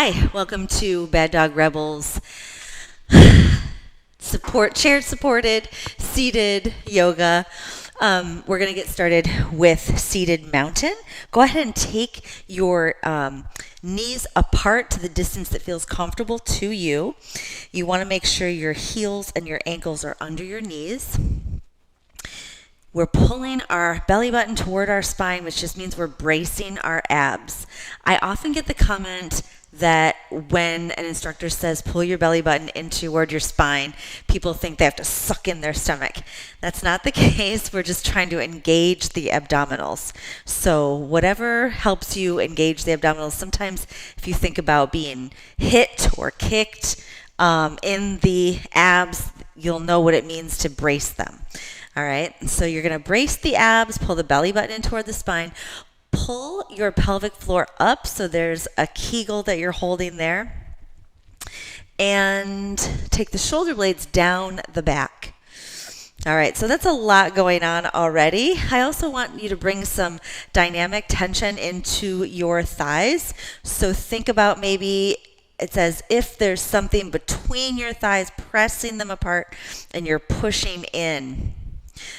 Hi, welcome to Bad Dog Rebels chair supported seated yoga. We're going to get started with seated mountain. Go ahead and take your knees apart to the distance that feels comfortable to you. You want to make sure your heels and your ankles are under your knees. We're pulling our belly button toward our spine, which just means we're bracing our abs. I often get the comment that when an instructor says pull your belly button in toward your spine, people think they have to suck in their stomach. That's not the case. We're just trying to engage the abdominals. So whatever helps you engage the abdominals. Sometimes if you think about being hit or kicked in the abs, you'll know what it means to brace them. All right, so you're going to brace the abs, pull the belly button in toward the spine, pull your pelvic floor up so there's a Kegel that you're holding there, and take the shoulder blades down the back. All right, so that's a lot going on already. I also want you to bring some dynamic tension into your thighs. So think about maybe it's as if there's something between your thighs, pressing them apart, and you're pushing in.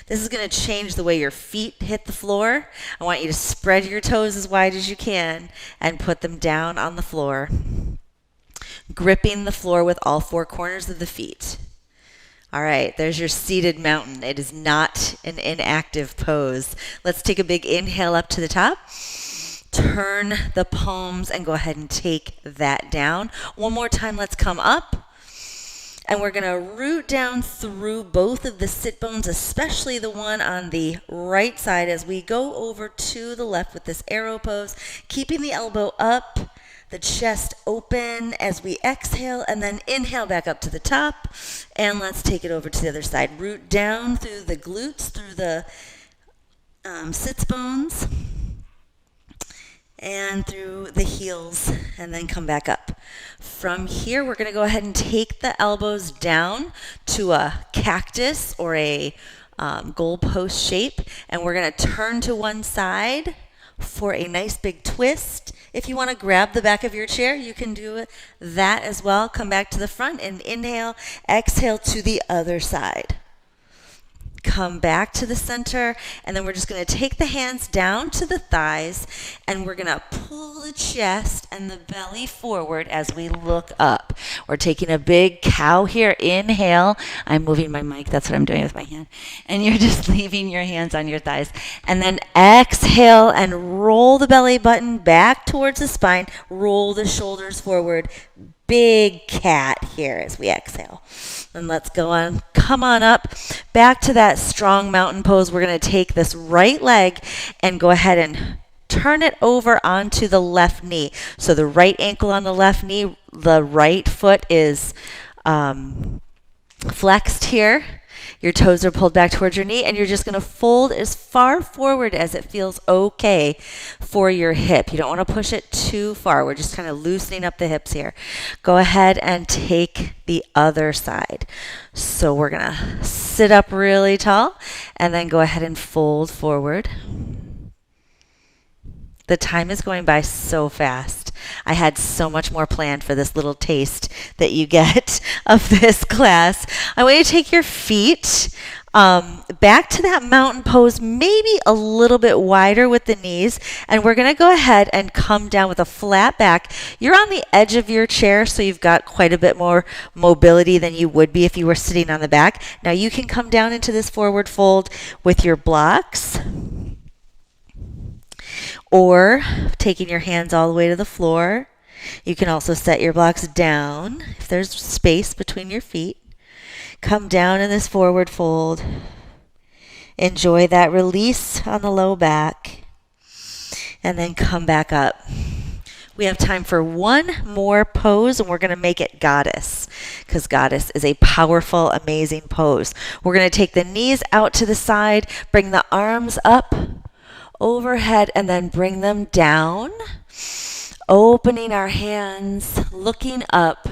This is going to change the way your feet hit the floor. I want you to spread your toes as wide as you can and put them down on the floor, gripping the floor with all four corners of the feet. All right, there's your seated mountain. It is not an inactive pose. Let's take a big inhale up to the top. Turn the palms and go ahead and take that down. One more time, let's come up. And we're going to root down through both of the sit bones, especially the one on the right side as we go over to the left with this arrow pose, keeping the elbow up, the chest open as we exhale, and then inhale back up to the top. And let's take it over to the other side. Root down through the glutes, through the sits bones, and through the heels, and then come back up. From here, we're going to go ahead and take the elbows down to a cactus or a goalpost shape, and we're going to turn to one side for a nice big twist. If you want to grab the back of your chair, you can do that as well. Come back to the front and inhale, exhale to the other side. Come back to the center, and then we're just going to take the hands down to the thighs, and we're going to pull the chest and the belly forward as we look up. We're taking a big cow here. Inhale. I'm moving my mic. That's what I'm doing with my hand. And you're just leaving your hands on your thighs. And then exhale and roll the belly button back towards the spine. Roll the shoulders forward. Big cat here as we exhale. And let's go on. Come on up back to that strong mountain pose. We're going to take this right leg and go ahead and turn it over onto the left knee. So the right ankle on the left knee, the right foot is flexed here. Your toes are pulled back towards your knee, and you're just going to fold as far forward as it feels okay for your hip. You don't want to push it too far. We're just kind of loosening up the hips here. Go ahead and take the other side. So we're going to sit up really tall and then go ahead and fold forward. The time is going by so fast. I had so much more planned for this little taste that you get of this class. I want you to take your feet back to that mountain pose, maybe a little bit wider with the knees. And we're going to go ahead and come down with a flat back. You're on the edge of your chair, so you've got quite a bit more mobility than you would be if you were sitting on the back. Now you can come down into this forward fold with your blocks, or taking your hands all the way to the floor. You can also set your blocks down if there's space between your feet. Come down in this forward fold. Enjoy that release on the low back. And then come back up. We have time for one more pose, and we're going to make it goddess, because goddess is a powerful, amazing pose. We're going to take the knees out to the side, bring the arms up overhead, and then bring them down, opening our hands, looking up,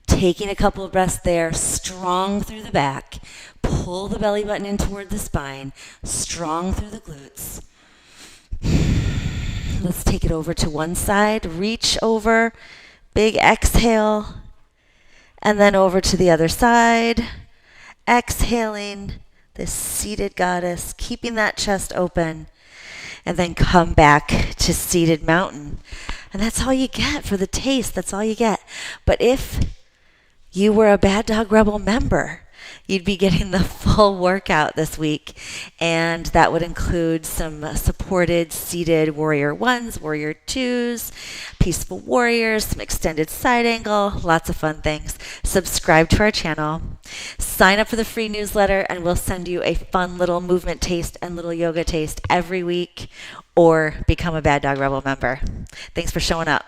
taking a couple of breaths there, strong through the back, pull the belly button in toward the spine, strong through the glutes. Let's take it over to one side, reach over, Big exhale. And then over to the other side. Exhaling, this seated goddess, keeping that chest open. And then come back to seated mountain. And that's all you get for the taste. That's all you get. But if you were a Bad Dog Rebel member, you'd be getting the full workout this week. And that would include some supported seated warrior ones, warrior twos, peaceful warriors, some extended side angle, lots of fun things. Subscribe to our channel, sign up for the free newsletter, and we'll send you a fun little movement taste and little yoga taste every week, or become a Bad Dog Rebel member. Thanks for showing up.